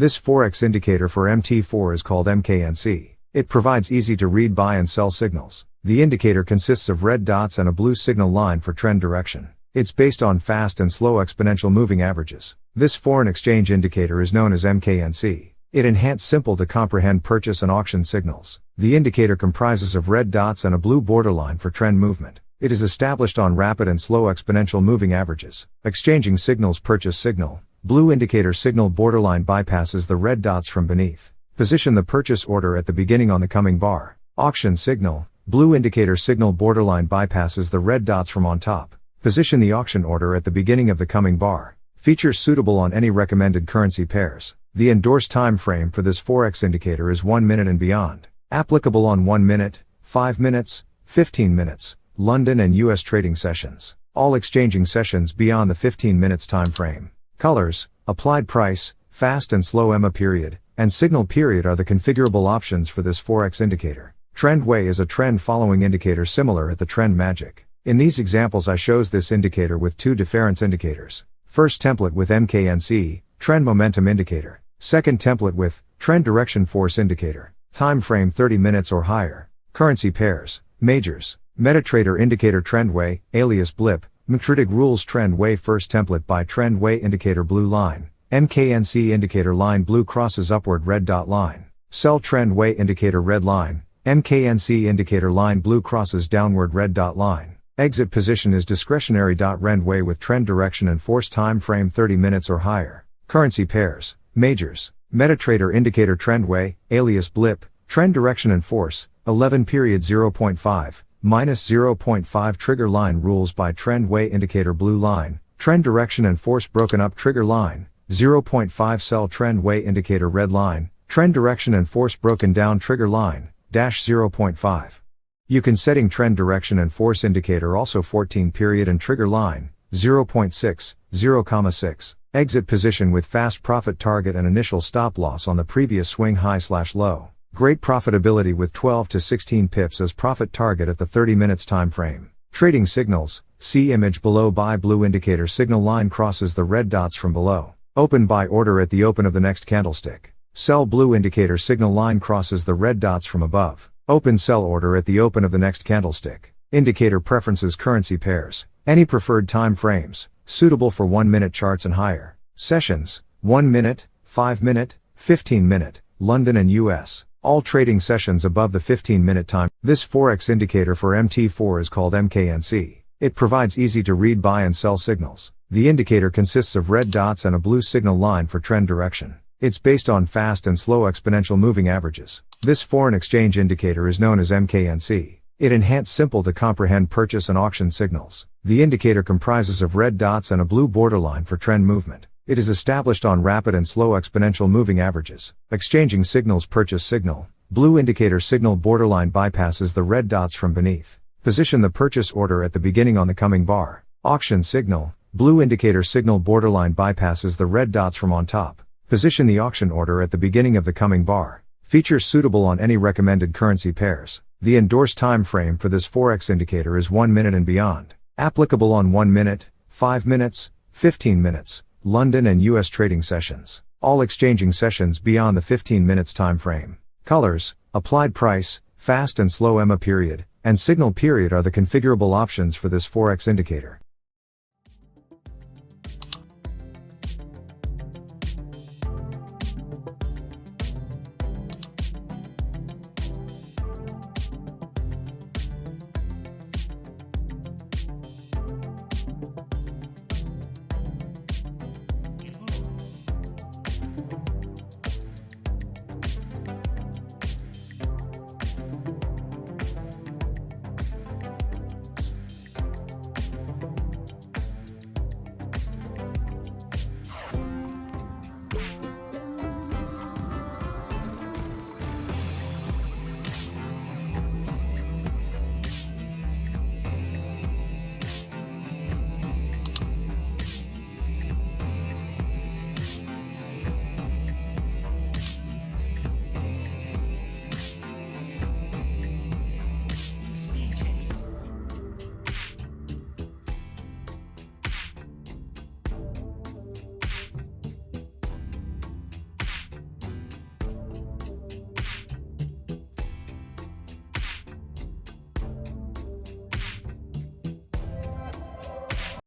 This forex indicator for MT4 is called MKNC. It provides easy-to-read buy and sell signals. The indicator consists of red dots and a blue signal line for trend direction. It's based on fast and slow exponential moving averages. This foreign exchange indicator is known as MKNC. It enhances simple to comprehend purchase and auction signals. The indicator comprises of red dots and a blue borderline for trend movement. It is established on rapid and slow exponential moving averages. Exchanging signals. Purchase signal. Blue indicator signal borderline bypasses the red dots from beneath. Position the purchase order at the beginning on the coming bar. Auction signal. Blue indicator signal borderline bypasses the red dots from on top. Position the auction order at the beginning of the coming bar. Features suitable on any recommended currency pairs. The endorsed time frame for this forex indicator is 1 minute and beyond. Applicable on 1 minute, 5 minutes, 15 minutes, London and US trading sessions. All exchanging sessions beyond the 15 minutes time frame. Colors, applied price, fast and slow EMA period, and signal period are the configurable options for this forex indicator. Trend way is a trend following indicator similar at the trend magic. In these examples I shows this indicator with two difference indicators. First template with MKNC, trend momentum indicator. Second template with trend direction force indicator. Time frame 30 minutes or higher. Currency pairs, majors, MetaTrader indicator trend way, alias blip, Metritic rules trend way. First template by trend way indicator blue line. MKNC indicator line blue crosses upward red dot line. Sell trend way indicator red line. MKNC indicator line blue crosses downward red dot line. Exit position is discretionary. Trend way with trend direction and force time frame 30 minutes or higher. Currency pairs, majors, MetaTrader indicator trend way, alias blip, trend direction and force, 11 period 0.5, minus 0.5 trigger line rules by trend way indicator blue line, trend direction and force broken up trigger line, 0.5 sell trend way indicator red line, trend direction and force broken down trigger line, dash 0.5. You can setting trend direction and force indicator also 14 period and trigger line, 0.6, 0.6. Exit position with fast profit target and initial stop loss on the previous swing high/low. Great profitability with 12 to 16 pips as profit target at the 30 minutes time frame. Trading signals, see image below. Buy blue indicator signal line crosses the red dots from below. Open buy order at the open of the next candlestick. Sell blue indicator signal line crosses the red dots from above. Open sell order at the open of the next candlestick. Indicator preferences. Currency pairs. Any preferred time frames, suitable for 1 minute charts and higher. Sessions, 1 minute, 5 minute, 15 minute, London and US. All trading sessions above the 15-minute time. This forex indicator for MT4 is called MKNC. It provides easy-to-read buy and sell signals. The indicator consists of red dots and a blue signal line for trend direction. It's based on fast and slow exponential moving averages. This foreign exchange indicator is known as MKNC. It enhances simple to comprehend purchase and auction signals. The indicator comprises of red dots and a blue borderline for trend movement. It is established on rapid and slow exponential moving averages. Exchanging signals. Purchase signal. Blue indicator signal borderline bypasses the red dots from beneath. Position the purchase order at the beginning on the coming bar. Auction signal. Blue indicator signal borderline bypasses the red dots from on top. Position the auction order at the beginning of the coming bar. Features suitable on any recommended currency pairs. The endorsed time frame for this forex indicator is 1 minute and beyond. Applicable on 1 minute, 5 minutes, 15 minutes, London and US trading sessions. All exchanging sessions beyond the 15 minutes time frame. Colors, applied price, fast and slow EMA period, and signal period are the configurable options for this forex indicator.